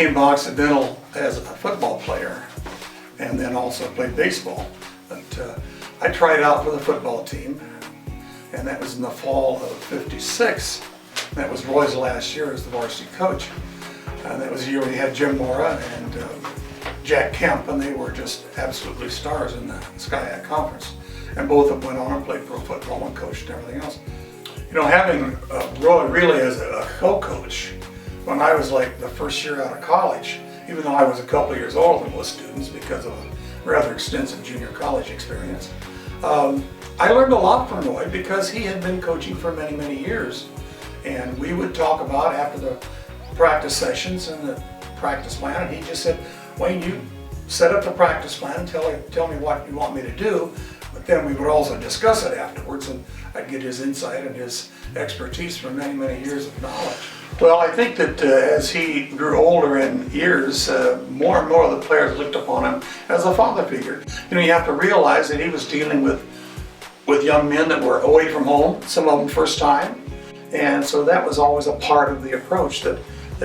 became Occidental as a football player and then also played baseball. But I tried out for the football team, and that was in the fall of '56. That was Roy's last year as the varsity coach. And that was the year we had Jim Mora and Jack Kemp, and they were just absolutely stars in the SCIAC conference. And both of them went on and played pro football and coached and everything else. You know, having Roy really as a co-coach, when I was like the first year out of college, even though I was a couple years older than most students because of a rather extensive junior college experience, I learned a lot from Roy because he had been coaching for many, many years. And we would talk about after the practice sessions and the practice plan, and he just said, Wayne, you set up the practice plan, tell me what you want me to do, but then we would also discuss it afterwards, and I'd get his insight and his expertise from many, many years of knowledge. Well, I think that as he grew older in years, more and more of the players looked upon him as a father figure. You know, you have to realize that he was dealing with young men that were away from home, some of them first time, and so that was always a part of the approach that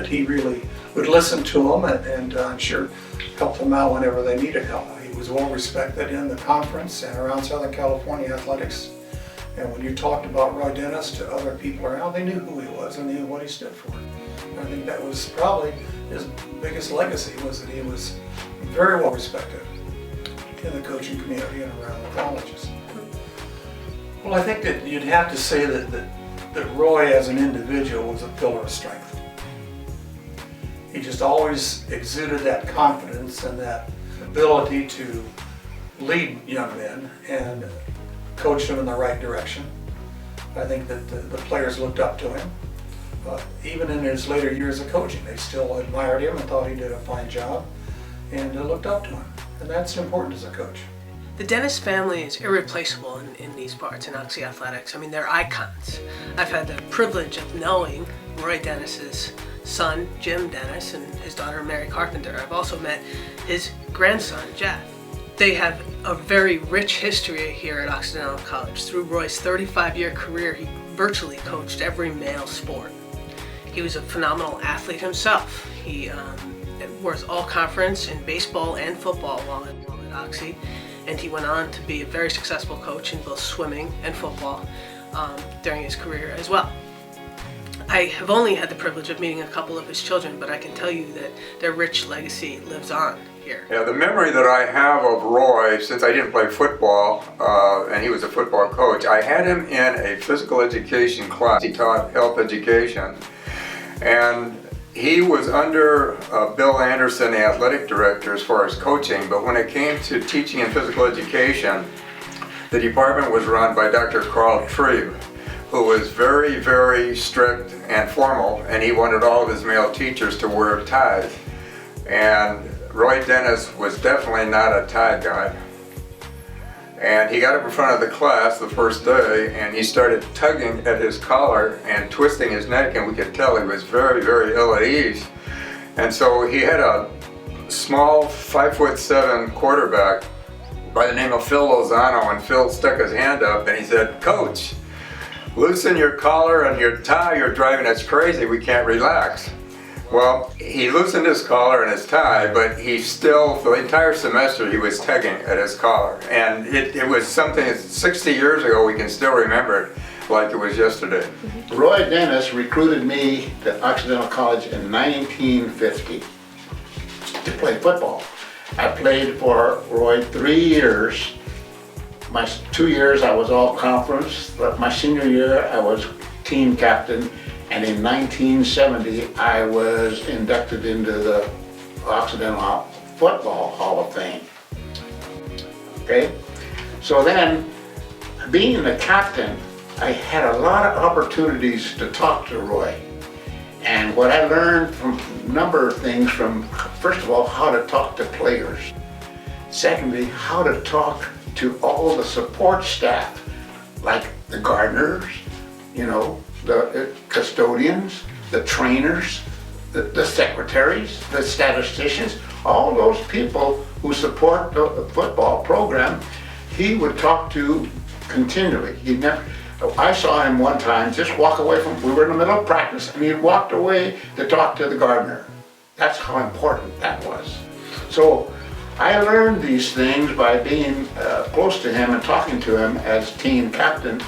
he really would listen to them and I'm sure help them out whenever they needed help. He was well respected in the conference and around Southern California athletics. And when you talked about Roy Dennis to other people around, they knew who he was and knew what he stood for. And I think that was probably his biggest legacy, was that he was very well respected in the coaching community and around the colleges. Well, I think that you'd have to say that Roy as an individual was a pillar of strength. He just always exuded that confidence and that ability to lead young men and coach them in the right direction. I think that the players looked up to him. Even in his later years of coaching, they still admired him and thought he did a fine job and looked up to him. And that's important as a coach. The Dennis family is irreplaceable in these parts, in Oxy Athletics. I mean, they're icons. I've had the privilege of knowing Roy Dennis's son, Jim Dennis, and his daughter, Mary Carpenter. I've also met his grandson, Jeff. They have a very rich history here at Occidental College. Through Roy's 35-year career, he virtually coached every male sport. He was a phenomenal athlete himself. He was all-conference in baseball and football while at Oxy, and he went on to be a very successful coach in both swimming and football during his career as well. I have only had the privilege of meeting a couple of his children, but I can tell you that their rich legacy lives on here. Yeah, the memory that I have of Roy, since I didn't play football, and he was a football coach, I had him in a physical education class. He taught health education, and he was under Bill Anderson, the athletic director, as far as coaching, but when it came to teaching in physical education, the department was run by Dr. Carl Trebe, who was very, very strict and formal, and he wanted all of his male teachers to wear ties. And Roy Dennis was definitely not a tie guy. And he got up in front of the class the first day, and he started tugging at his collar and twisting his neck, and we could tell he was very, very ill at ease. And so he had a small 5'7" quarterback by the name of Phil Lozano, and Phil stuck his hand up and he said, "Coach, loosen your collar and your tie, you're driving us crazy, we can't relax." Well, he loosened his collar and his tie, but he still, for the entire semester, he was tugging at his collar. And it was something that 60 years ago, we can still remember it like it was yesterday. Roy Dennis recruited me to Occidental College in 1950 to play football. I played for Roy 3 years. My 2 years I was all conference, but my senior year I was team captain, and in 1970 I was inducted into the Occidental Football Hall of Fame. Okay, so then being the captain, I had a lot of opportunities to talk to Roy. And what I learned from a number of things, from first of all, how to talk to players. Secondly, how to talk to all the support staff, like the gardeners, you know, the custodians, the trainers, the secretaries, the statisticians, all those people who support the football program, he would talk to continually. I saw him one time just walk away we were in the middle of practice, and he walked away to talk to the gardener. That's how important that was. So I learned these things by being close to him and talking to him as team captain.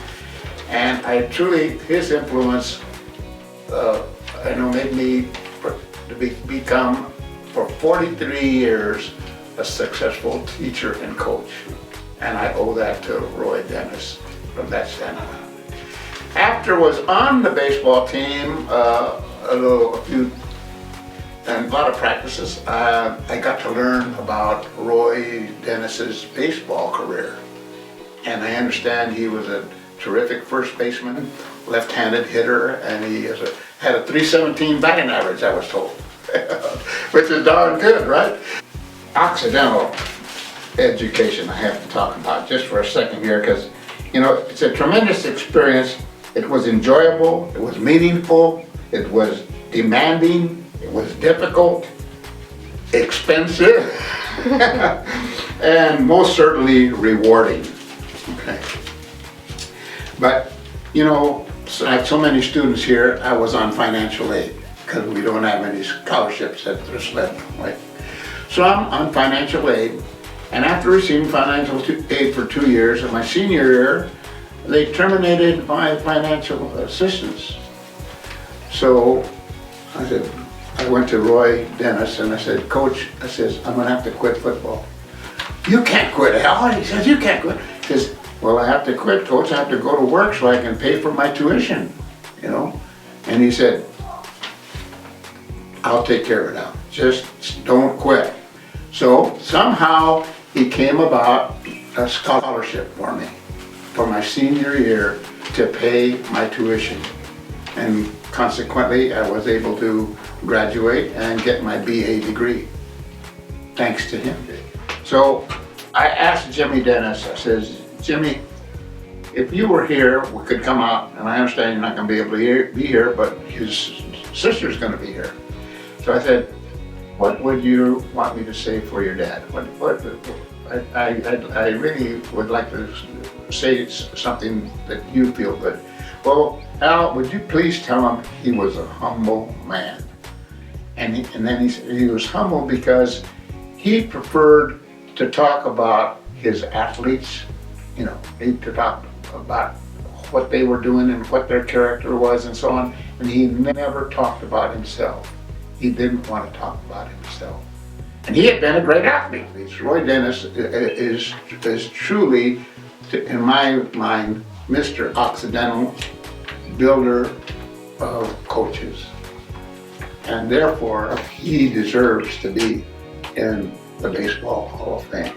And I truly, his influence, I know, made me become, for 43 years, a successful teacher and coach. And I owe that to Roy Dennis from that standpoint. After was on the baseball team, and a lot of practices, I got to learn about Roy Dennis's baseball career. And I understand he was a terrific first baseman, left-handed hitter, and he had a .317 batting average, I was told, which is darn good, right? Occidental education I have to talk about just for a second here, because it's a tremendous experience. It was enjoyable, it was meaningful, it was demanding, it was difficult, expensive, and most certainly rewarding. Okay. But, like so many students here, I was on financial aid because we don't have any scholarships at Thrift, right? So I'm on financial aid, and after receiving financial aid for 2 years, in my senior year, they terminated my financial assistance. So I went to Roy Dennis and I said, Coach, I'm gonna have to quit football. You can't quit, Al. He says, you can't quit. He says, well, I have to quit, Coach. I have to go to work so I can pay for my tuition, And he said, I'll take care of it now. Just don't quit. So somehow he came about a scholarship for me for my senior year to pay my tuition. And consequently, I was able to graduate and get my BA degree, thanks to him. So I asked Jimmy Dennis, I says, Jimmy, if you were here, we could come out, and I understand you're not gonna be able to be here, but his sister's gonna be here. So I said, what would you want me to say for your dad? I really would like to say something that you feel good. Well, Al, would you please tell him he was a humble man? And then he said he was humble because he preferred to talk about his athletes, to talk about what they were doing and what their character was and so on. And he never talked about himself. He didn't want to talk about himself. And he had been a great athlete. Roy Dennis is truly, in my mind, Mr. Occidental, builder of coaches. And therefore, he deserves to be in the Baseball Hall of Fame.